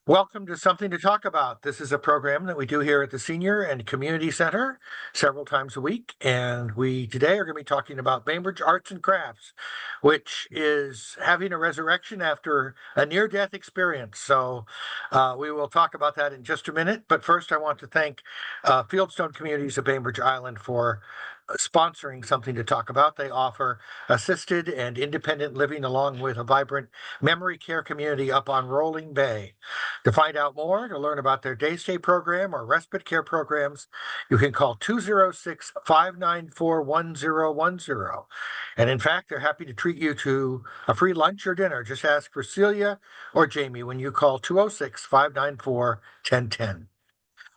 Welcome to Something to Talk About. This is a program that we do here at the Senior and Community Center several times a week. And we today are going to be talking about Bainbridge Arts and Crafts, which is having a resurrection after a near-death experience. So we will talk about that in just a minute. But first, I want to thank Fieldstone Communities of Bainbridge Island for sponsoring Something to Talk About. They offer assisted and independent living along with a vibrant memory care community up on Rolling Bay. To find out more, to learn about their day stay program or respite care programs, you can call 206-594-1010. And in fact, they're happy to treat you to a free lunch or dinner. Just ask for Celia or Jamie when you call 206-594-1010.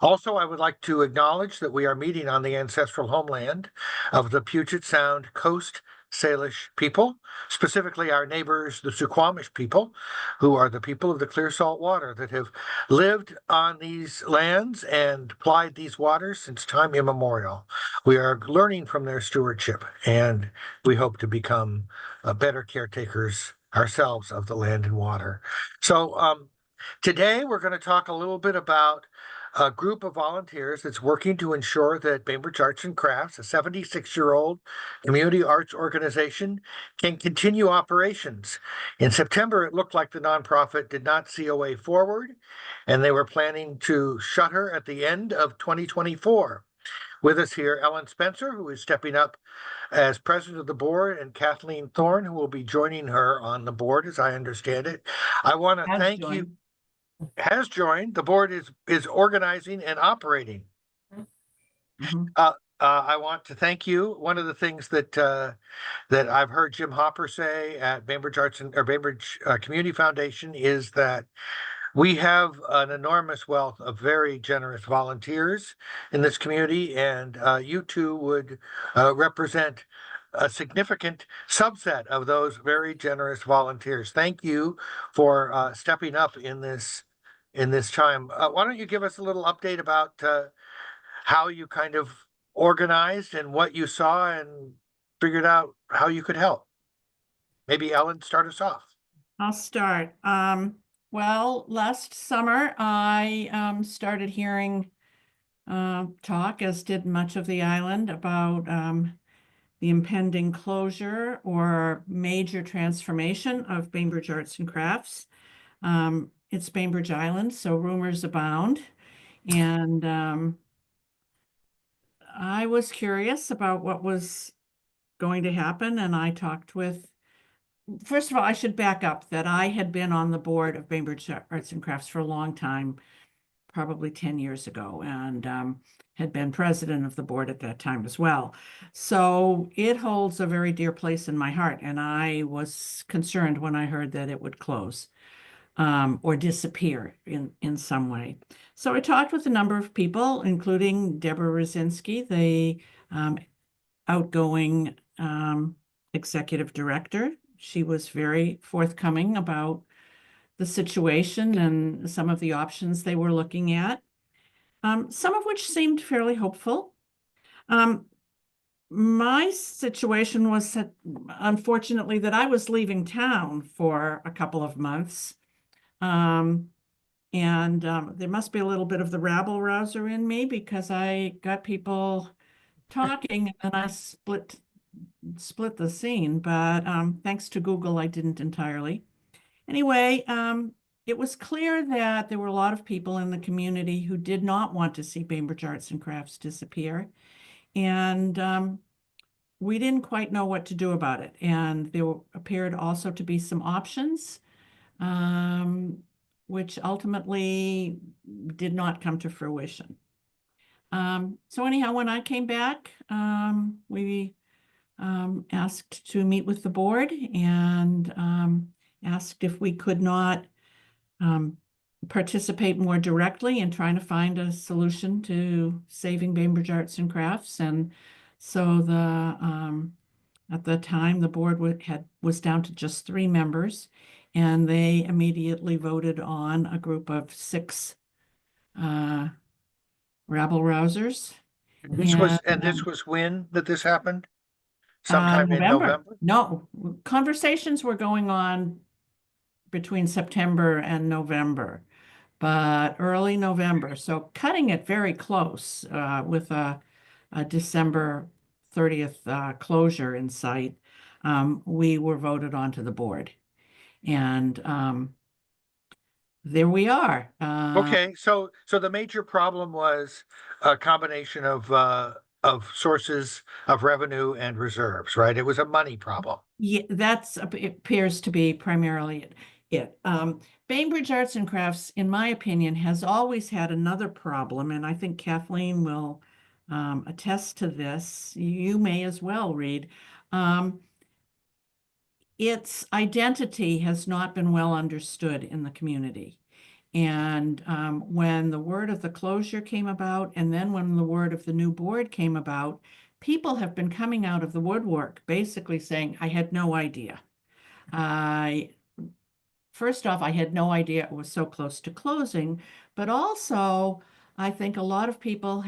Also, I would like to acknowledge that we are meeting on the ancestral homeland of the Puget Sound Coast Salish people, specifically our neighbors, the Suquamish people, who are the people of the clear salt water that have lived on these lands and plied these waters since time immemorial. We are learning from their stewardship, and we hope to become better caretakers ourselves of the land and water. So today we're going to talk a little bit about a group of volunteers that's working to ensure that Bainbridge Arts and Crafts, a 76-year-old community arts organization, can continue operations. In September, it looked like the nonprofit did not see a way forward, and they were planning to shutter at the end of 2024. With us here, Ellin Spenser, who is stepping up as president of the board, and Kathleen Thorne, who will be joining her on the board, as I understand it. I want to thank you. Has joined. The board is organizing and operating. I want to thank you. One of the things that that I've heard Jim Hopper say at Bainbridge Bainbridge Community Foundation is that we have an enormous wealth of very generous volunteers in this community, and you two would represent a significant subset of those very generous volunteers. Thank you for stepping up in this time. Why don't you give us a little update about how you kind of organized and what you saw and figured out how you could help? Maybe Ellin, start us off. I'll start. Well, last summer I started hearing talk, as did much of the island, about the impending closure or major transformation of Bainbridge Arts and Crafts. It's Bainbridge Island, so rumors abound. And I was curious about what was going to happen, and I talked with, first of all, I should back up that I had been on the board of Bainbridge Arts and Crafts for a long time, probably 10 years ago, and had been president of the board at that time as well. So it holds a very dear place in my heart, and I was concerned when I heard that it would close or disappear in some way. So I talked with a number of people, including Deborah Rosinski, the outgoing executive director. She was very forthcoming about the situation and some of the options they were looking at, some of which seemed fairly hopeful. My situation was that, unfortunately, that I was leaving town for a couple of months. There must be a little bit of the rabble-rouser in me, because I got people talking and I split the scene, but thanks to Google, I didn't entirely. Anyway, it was clear that there were a lot of people in the community who did not want to see Bainbridge Arts and Crafts disappear. And we didn't quite know what to do about it. And there appeared also to be some options, which ultimately did not come to fruition. So anyhow, when I came back, we asked to meet with the board and asked if we could not participate more directly in trying to find a solution to saving Bainbridge Arts and Crafts. And so at the time, the board was down to just 3 members, and they immediately voted on a group of 6 rabble-rousers. This was when that this happened? Sometime in November? No, conversations were going on between September and November. but early November. So cutting it very close with a December 30th closure in sight, we were voted onto the board. And there we are. Okay, so the major problem was a combination of sources of revenue and reserves, right? It was a money problem. Yeah, it appears to be primarily it. Bainbridge Arts and Crafts, in my opinion, has always had another problem, and I think Kathleen will attest to this. You may as well, Reed. Its identity has not been well understood in the community. And when the word of the closure came about, and then when the word of the new board came about, people have been coming out of the woodwork, basically saying, I had no idea. First off, I had no idea it was so close to closing, but also I think a lot of people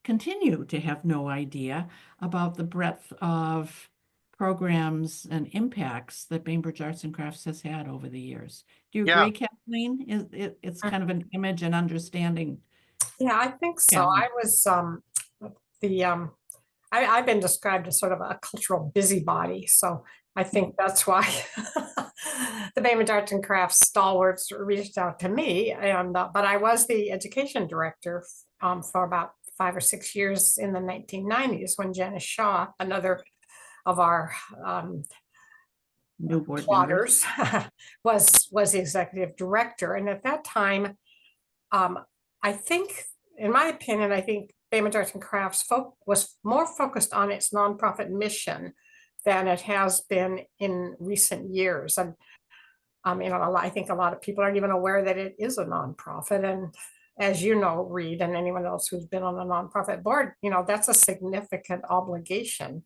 continue to have no idea about the breadth of programs and impacts that Bainbridge Arts and Crafts has had over the years. Do you Yeah, agree, Kathleen? It's kind of an image and understanding Yeah, I think so. challenge. I was the I've been described as sort of a cultural busybody, so I think that's why the Bainbridge Arts and Crafts stalwarts reached out to me. And but I was the education director for about 5 or 6 years in the 1990s when Janice Shaw, another of our New board members. plotters, was the executive director. And at that time, I think, in my opinion, I think Bainbridge Arts and Crafts was more focused on its nonprofit mission than it has been in recent years. And I think a lot of people aren't even aware that it is a nonprofit. And as you know, Reed, and anyone else who's been on a nonprofit board, that's a significant obligation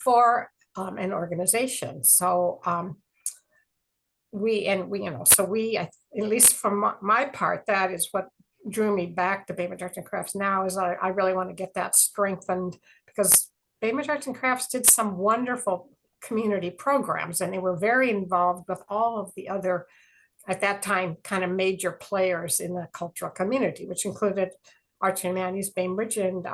for an organization. So at least from my part, that is what drew me back to Bainbridge Arts and Crafts now, is I really want to get that strengthened, because Bainbridge Arts and Crafts did some wonderful community programs, and they were very involved with all of the other, at that time, kind of major players in the cultural community, which included Arts and Humanities Bainbridge and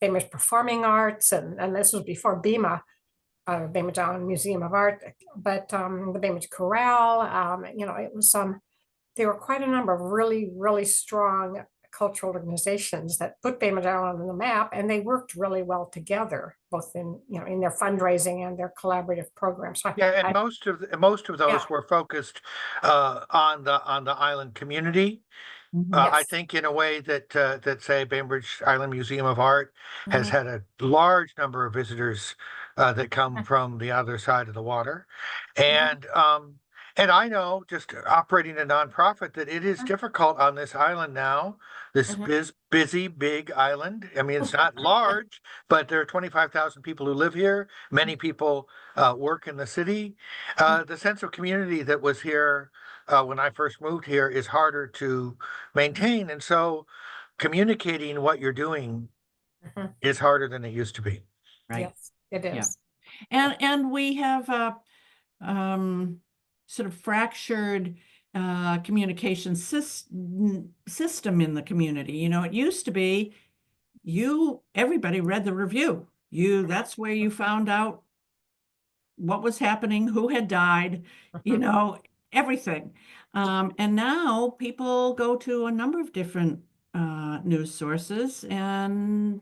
Bainbridge Performing Arts, and this was before BIMA, Bainbridge Island Museum of Art, but the Bainbridge Chorale, it was there were quite a number of really, really strong cultural organizations that put Bainbridge Island on the map, and they worked really well together, both in their fundraising and their collaborative programs. So yeah, and most of Yeah. those were focused on the island community. I Yes. think in a way that say Bainbridge Island Museum of Art has Mhm. had a large number of visitors that come from the other side of the water, and I know, just operating a nonprofit, that it is difficult on this island now. This busy big island. I mean, it's not large, but there are 25,000 people who live here. Many people work in the city. The sense of community that was here when I first moved here is harder to maintain. And so communicating what you're doing Mhm. is harder than it used to be. Right. Yes, it Yeah. is. And we have a sort of fractured communication system in the community. It used to be everybody read the review. That's where you found out what was happening, who had died, everything. And now people go to a number of different news sources, and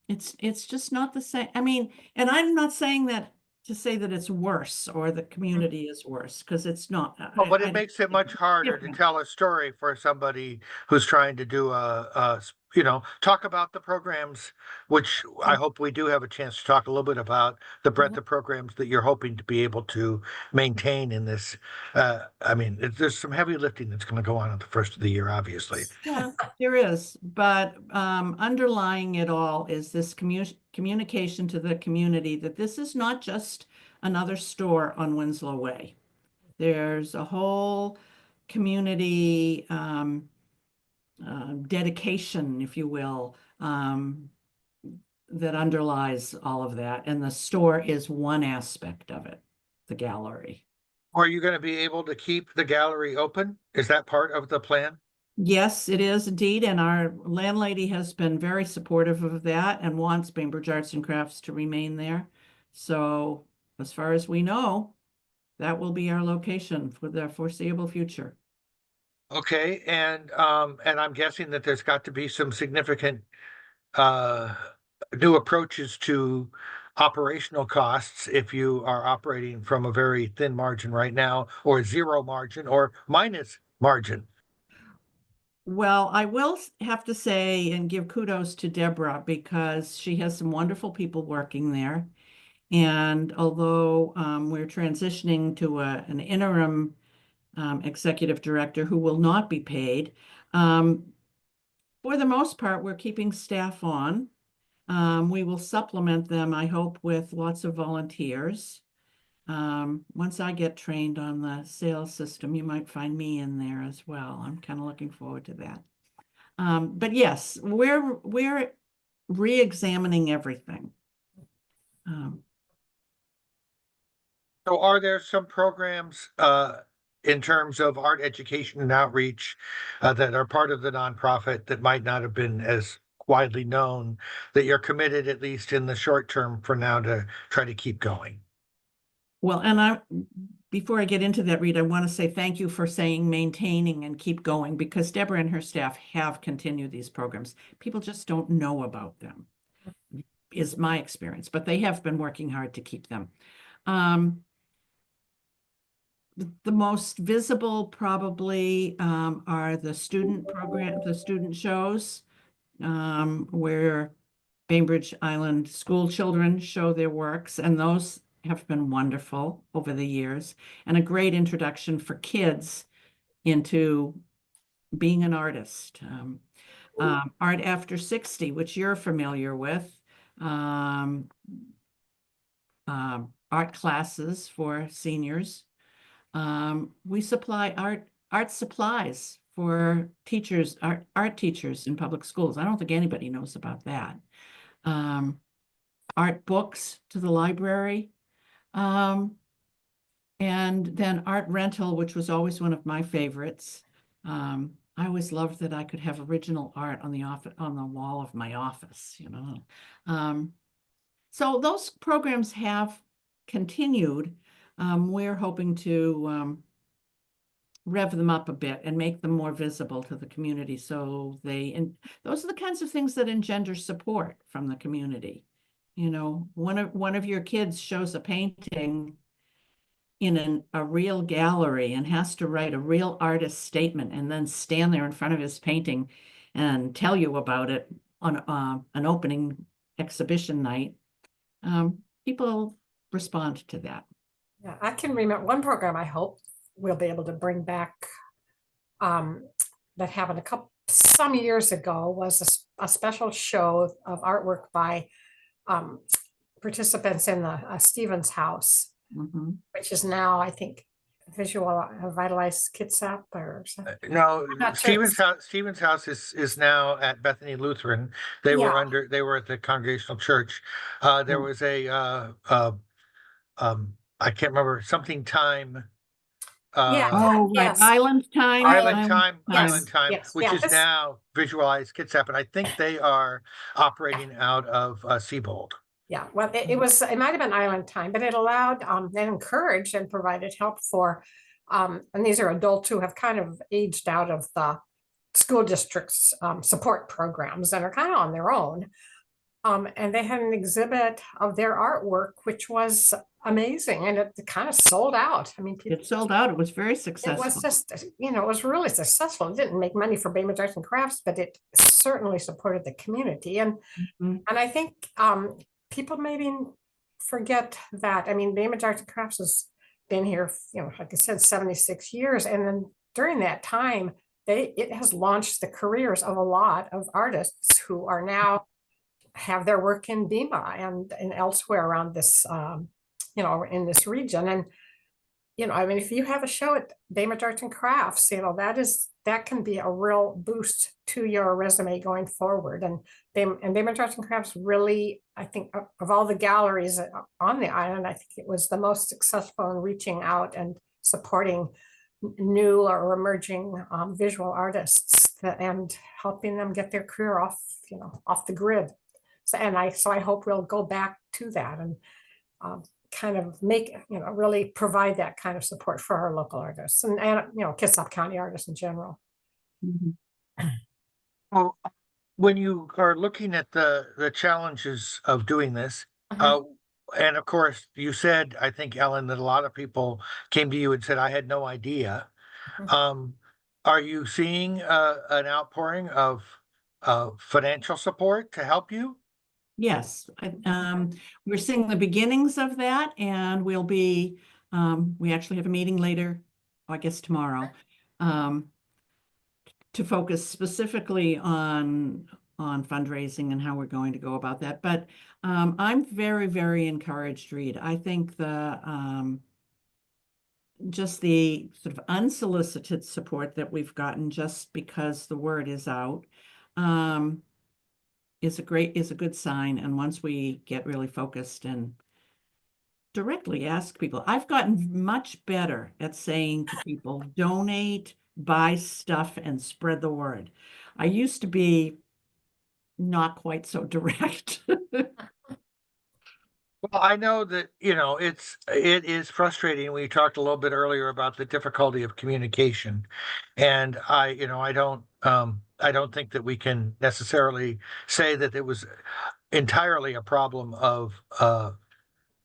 it's just not the same. I mean, and I'm not saying that to say that it's worse or the community is worse, because it's not. But I it makes it much harder to different. tell a story for somebody who's trying to do talk about the programs, which I hope we do have a chance to talk a little bit about the breadth of programs that you're hoping to be able to maintain in this. There's some heavy lifting that's going to go on at the first of the year, obviously. Yeah, there is, but underlying it all is this communication to the community that this is not just another store on Winslow Way. There's a whole community dedication, if you will, that underlies all of that. And the store is one aspect of it, the gallery. Are you going to be able to keep the gallery open? Is that part of the plan? Yes, it is indeed, and our landlady has been very supportive of that and wants Bainbridge Arts and Crafts to remain there. So as far as we know, that will be our location for the foreseeable future. Okay, and I'm guessing that there's got to be some significant uh new approaches to operational costs if you are operating from a very thin margin right now, or zero margin, or minus margin. Well, I will have to say and give kudos to Deborah because she has some wonderful people working there. And although we're transitioning to an interim executive director who will not be paid, for the most part, we're keeping staff on. We will supplement them, I hope, with lots of volunteers. Once I get trained on the sales system, you might find me in there as well. I'm kind of looking forward to that. But yes, we're re-examining everything. So are there some programs in terms of art education and outreach that are part of the nonprofit that might not have been as widely known, that you're committed, at least in the short term for now, to try to keep going? Well, and before I get into that, Reed, I want to say thank you for saying maintaining and keep going, because Deborah and her staff have continued these programs. People just don't know about them, is my experience, but they have been working hard to keep them. The most visible probably are the student program, the student shows, where Bainbridge Island school children show their works, and those have been wonderful over the years, and a great introduction for kids into being an artist. Art After 60, which you're familiar with, art classes for seniors. We supply art supplies for teachers, art teachers in public schools. I don't think anybody knows about that. Art books to the library. And then art rental, which was always one of my favorites. I always loved that I could have original art on the wall of my office, you know. So those programs have continued. We're hoping to rev them up a bit and make them more visible to the community. So and those are the kinds of things that engender support from the community. You know, one of your kids shows a painting in a real gallery and has to write a real artist statement and then stand there in front of his painting and tell you about it on an opening exhibition night. People respond to that. Yeah, I can remember one program I hope we'll be able to bring back that happened some years ago, was a special show of artwork by participants in the Stevens House, which is now, I think, Visual Vitalized Kitsap or something. No, not sure. Stevens House is now at Bethany Lutheran. They were at the Congregational Church. There was I can't remember, something time. Right. Island Time. Island Time, Yes, which is now Visualized Kitsap, and I think they are operating out of Siebold. Yeah, well, it might have been Island Time, but it allowed, and encouraged and provided help for, and these are adults who have kind of aged out of the school district's support programs and are kind of on their own. And they had an exhibit of their artwork, which was amazing, and it kind of sold out. I mean, it sold out. It was very successful. It was just, it was really successful. It didn't make money for Bainbridge Arts and Crafts, but it certainly supported the community. And I think people maybe forget that. I mean, Bainbridge Arts and Crafts has been here, like I said, 76 years, and then during that time, it has launched the careers of a lot of artists who are now have their work in Bima and elsewhere around this, in this region. And, I mean, if you have a show at Bainbridge Arts and Crafts, that can be a real boost to your resume going forward. And Bainbridge Arts and Crafts really, I think, of all the galleries on the island, I think it was the most successful in reaching out and supporting new or emerging visual artists and helping them get their career off the grid. So I hope we'll go back to that and kind of make, really provide that kind of support for our local artists and Kitsap County artists in general. Well, when you are looking at the challenges of doing this, and of course, you said, I think, Ellen, that a lot of people came to you and said, I had no idea. Are you seeing an outpouring of financial support to help you? Yes, we're seeing the beginnings of that, and we'll be, we actually have a meeting later, I guess tomorrow, to focus specifically on fundraising and how we're going to go about that. But I'm very, very encouraged, Reed. I think just the sort of unsolicited support that we've gotten just because the word is out is a good sign. And once we get really focused and directly ask people, I've gotten much better at saying to people, donate, buy stuff, and spread the word. I used to be not quite so direct. Well, I know that, it is frustrating. We talked a little bit earlier about the difficulty of communication. And I don't think that we can necessarily say that it was entirely a problem of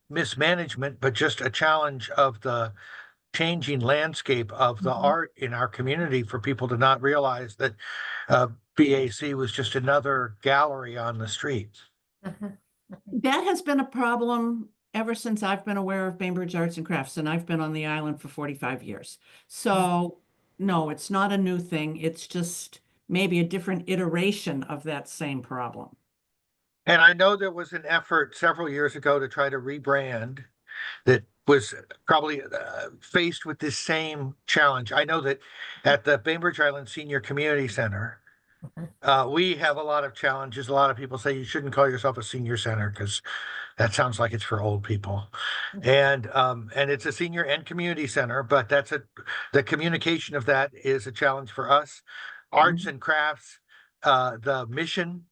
mismanagement, but just a challenge of the changing landscape of the art in our community for people to not realize that BAC was just another gallery on the streets. That has been a problem ever since I've been aware of Bainbridge Arts and Crafts, and I've been on the island for 45 years. So no, it's not a new thing. It's just maybe a different iteration of that same problem. And I know there was an effort several years ago to try to rebrand that was probably faced with this same challenge. I know that at the Bainbridge Island Senior Community Center, we have a lot of challenges. A lot of people say you shouldn't call yourself a senior center because that sounds like it's for old people. And it's a senior and community center, but the communication of that is a challenge for us. Arts and crafts, the mission,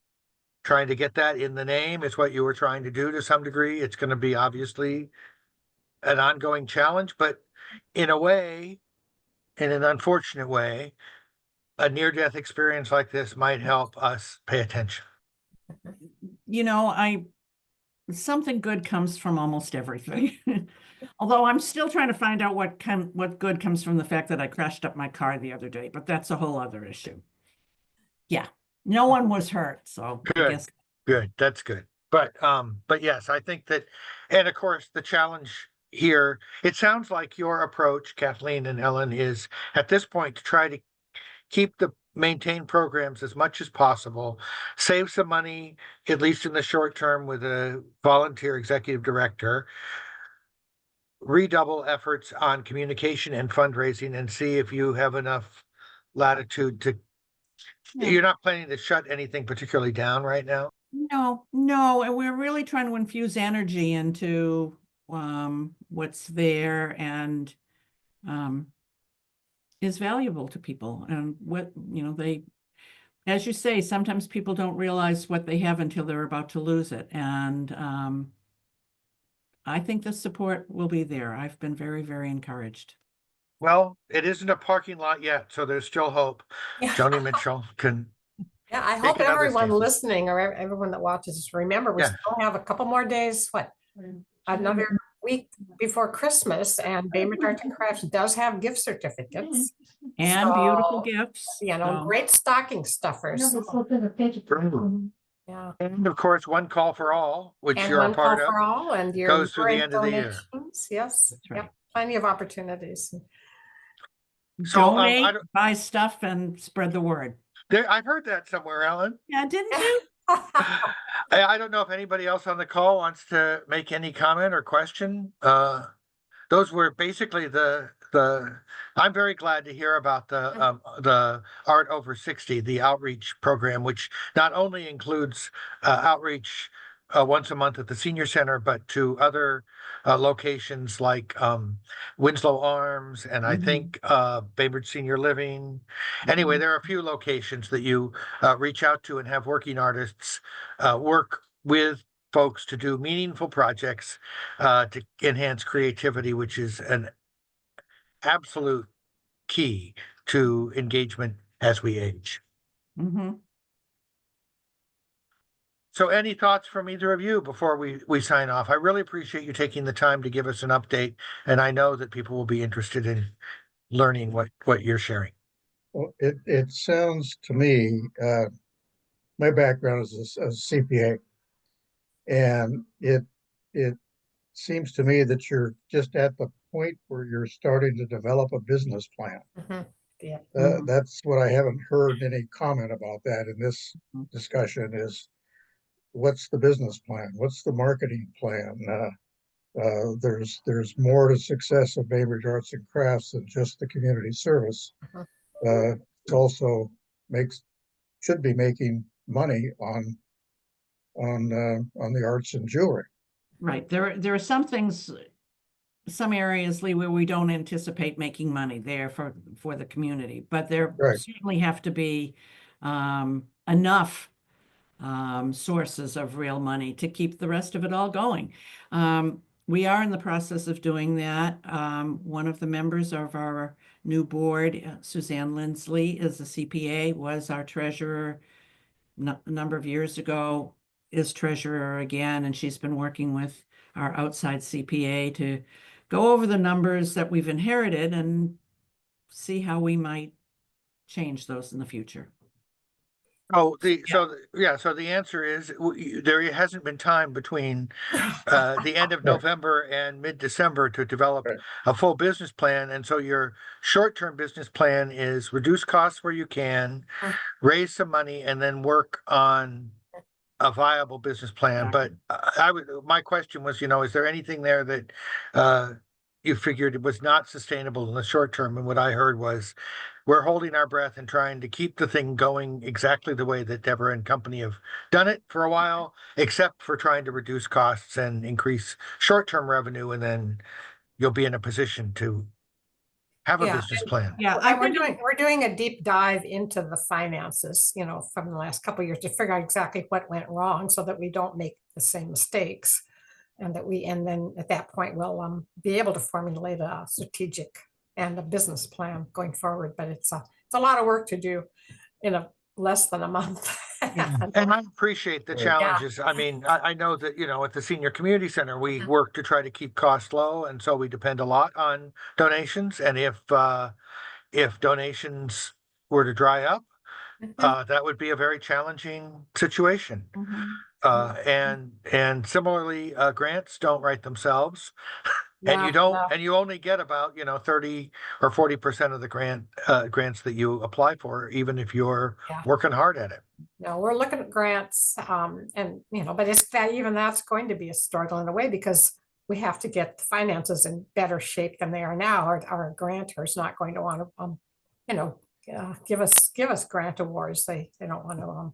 trying to get that in the name is what you were trying to do to some degree. It's going to be obviously an ongoing challenge, but in a way, in an unfortunate way, a near-death experience like this might help us pay attention. Something good comes from almost everything. Although I'm still trying to find out what good comes from the fact that I crashed up my car the other day, but that's a whole other issue. Yeah, no one was hurt, so I guess. Good, that's good. But yes, I think that, and of course, the challenge here, it sounds like your approach, Kathleen and Ellen, is at this point to try to maintain programs as much as possible, save some money, at least in the short term, with a volunteer executive director, redouble efforts on communication and fundraising, and see if you have enough latitude to. Yeah. You're not planning to shut anything particularly down right now? No, and we're really trying to infuse energy into what's there and is valuable to people, and what they, as you say, sometimes people don't realize what they have until they're about to lose it. And I think the support will be there. I've been very, very encouraged. Well, it isn't a parking lot yet, so there's still hope. Yeah. Joni Mitchell can. Yeah, I Take hope another everyone stand. listening or everyone that watches this, remember, we Yeah. still have a couple more days, another week before Christmas, and Bainbridge Arts and Crafts does have gift certificates. And beautiful gifts. Great stocking stuffers. Yeah. And of course, one call for all, which And you're a one call part of, for all, and your goes through the end of the year. donations. Yes, That's right. yep, plenty of opportunities. So, donate, buy stuff, and spread the word. I've heard that somewhere, Ellen. Yeah, didn't you? I don't know if anybody else on the call wants to make any comment or question. Those were basically I'm very glad to hear about the Art Over 60, the outreach program, which not only includes outreach once a month at the senior center, but to other locations like Winslow Arms and I think Bainbridge Senior Living. Anyway, there are a few locations that you reach out to and have working artists work with folks to do meaningful projects to enhance creativity, which is an absolute key to engagement as we age. Mhm. So any thoughts from either of you before we sign off? I really appreciate you taking the time to give us an update, and I know that people will be interested in learning what you're sharing. Well, it sounds to me, my background is a CPA, and it seems to me that you're just at the point where you're starting to develop a business plan. Yeah. That's what I haven't heard any comment about that in this discussion is what's the business plan? What's the marketing plan? There's more to success of Bainbridge Arts and Crafts than just the community service. It also should be making money on the arts and jewelry. Right. There are some things, some areas, Lee, where we don't anticipate making money there for the community, but there Right. certainly have to be enough sources of real money to keep the rest of it all going. We are in the process of doing that. One of the members of our new board, Suzanne Lindsley, is a CPA, was our treasurer a number of years ago, is treasurer again, and she's been working with our outside CPA to go over the numbers that we've inherited and see how we might change those in the future. Oh, so the answer is there hasn't been time between the end of November and mid-December to develop Right. a full business plan. And so your short-term business plan is reduce costs where you can, raise some money, and then work on a viable business plan. But my question was, is there anything there that you figured it was not sustainable in the short term? And what I heard was, we're holding our breath and trying to keep the thing going exactly the way that Deborah and company have done it for a while, except for trying to reduce costs and increase short-term revenue, and then you'll be in a position to have a Yeah, business plan. Yeah, And we're doing a deep dive into the finances, from the last couple of years to figure out exactly what went wrong so that we don't make the same mistakes. And then at that point, we'll be able to formulate a strategic and a business plan going forward. But it's a lot of work to do in less than a month. And I appreciate the challenges. I mean, I know that, at the senior community center, we work to try to keep costs low. And so we depend a lot on donations. And if donations were to dry up, that would be a very challenging situation. And similarly, grants don't write themselves. And you only get about 30 or 40% of the grants that you apply for, even if you're working hard at it. No, we're looking at grants, and but that's going to be a struggle in a way because we have to get the finances in better shape than they are now. Our grantor is not going to want to, give us grant awards. They don't want to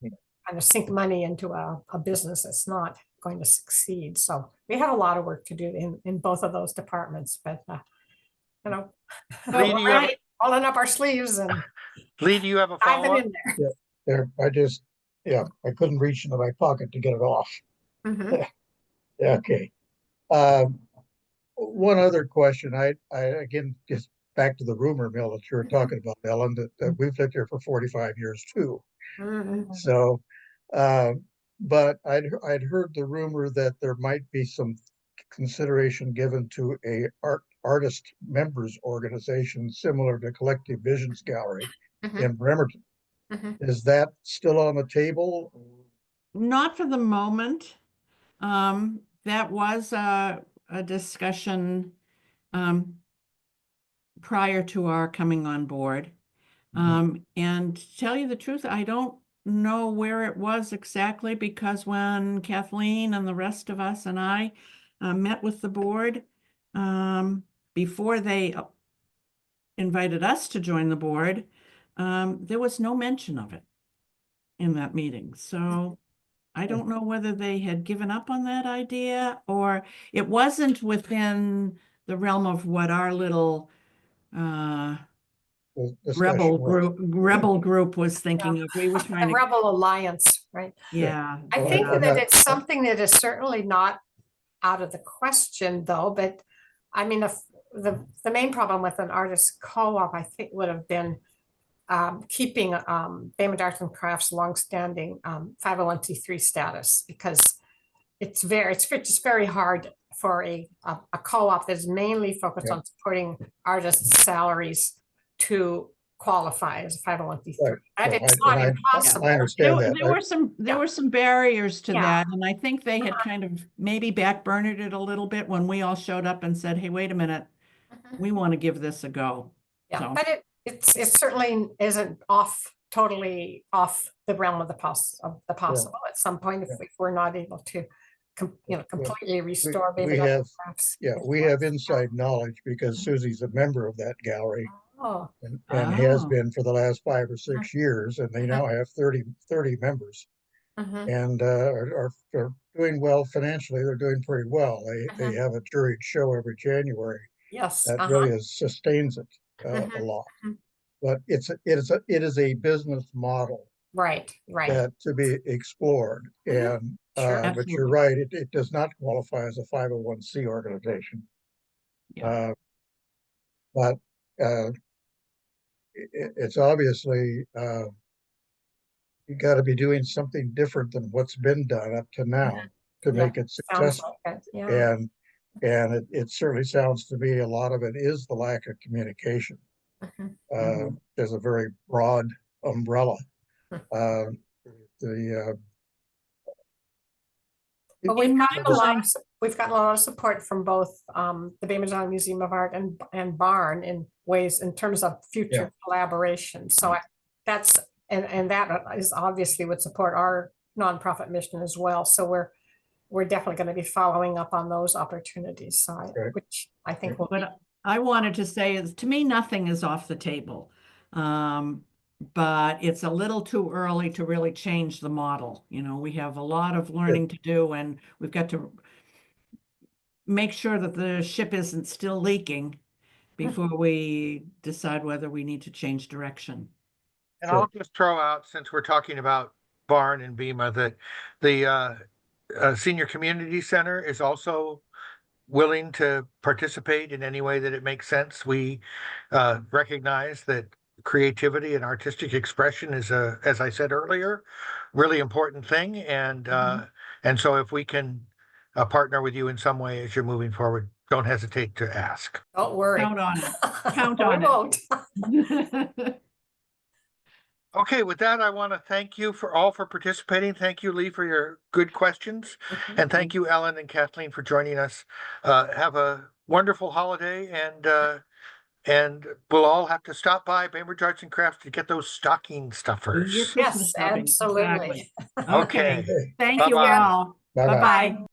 kind of sink money into a business that's not going to succeed. So we have a lot of work to do in both of those departments, but Lee, we're rolling up our sleeves and Lee, do you have a diving follow-up? in there. There, I couldn't reach into my pocket to get it off. Okay. One other question. I again, just back to the rumor mill that you were talking about, Ellen, that we've lived here for 45 years too. So, but I'd heard the rumor that there might be some consideration given to a artist members organization similar to Collective Visions Gallery in Bremerton. Is that still on the table? Not for the moment. That was a discussion prior to our coming on board. And to tell you the truth, I don't know where it was exactly, because when Kathleen and the rest of us and I met with the board, before they invited us to join the board, there was no mention of it in that meeting. So I don't know whether they had given up on that idea or it wasn't within the realm of what our little The discussion was. rebel group was thinking of. We were The trying to, Rebel Alliance, right? yeah. I Well, think I'm that not- it's something that is certainly not out of the question though, but I mean, if the main problem with an artist co-op, I think would have been keeping Bainbridge Arts and Crafts longstanding 501c3 status, because it's just very hard for a co-op that's mainly focused Yeah. on supporting artists' salaries to qualify as a 501c3. Right. And Well, it's I- not and I- impossible. I understand that. There were some, there were some barriers to Yeah. that, and I think they had kind of maybe backburnered it a little bit when we all showed up and said, hey, wait a minute, we want to give this a go. Yeah, So, but it certainly isn't totally off the realm of the possible at some point if we're not able to completely restore we Bainbridge Arts and have- Crafts. Yeah, we have inside knowledge because Susie's a member of that gallery Oh, and has Oh. been for the last 5 or 6 years, and they now have 30 members. mhm, And are doing well financially. They're doing pretty well. They have a juried show every January. yes. That really sustains it a Mhm, lot. mhm. But it is a business model Right. that to be explored. Mhm. And Sure. but you're Absolutely. right, it does not qualify as a 501c organization. Yeah. But it's obviously you got to be doing something different than what's been done up to now to Yeah, make it Sounds successful. like it, yeah. And it certainly sounds to me a lot of it is the lack of communication. Mhm. Mhm. There's a very broad umbrella. Hmm. The But we've In my gotten a lot mind, we've gotten a lot of support from both the Bainbridge Island Museum of Art and Barn in ways in terms of future collaboration. So that's and that is obviously would support our nonprofit mission as well. So we're definitely going to be following up on those opportunities. So Right. which I think will be what I wanted to say is, to me, nothing is off the table. But it's a little too early to really change the model. You know, we have a lot of learning to do, and we've got to make sure that the ship isn't still leaking before we decide whether we need to change direction. And Sure. I'll just throw out, since we're talking about Barn and BEMA, that the Senior Community Center is also willing to participate in any way that it makes sense. We recognize that creativity and artistic expression is as I said earlier, really important thing. And so if we can partner with you in some way as you're moving forward, don't hesitate to ask. don't worry. Count on it. Count We on it. won't. Okay, with that, I want to thank you for participating. Thank you, Lee, for your good questions. And thank you, Ellen and Kathleen, for joining us. Have a wonderful holiday, and we'll all have to stop by Bainbridge Arts and Crafts to get those stocking stuffers. Your Christmas Yes, shopping, absolutely. exactly. Okay. Okay, thank you Bye-bye. all. Bye-bye. Bye-bye.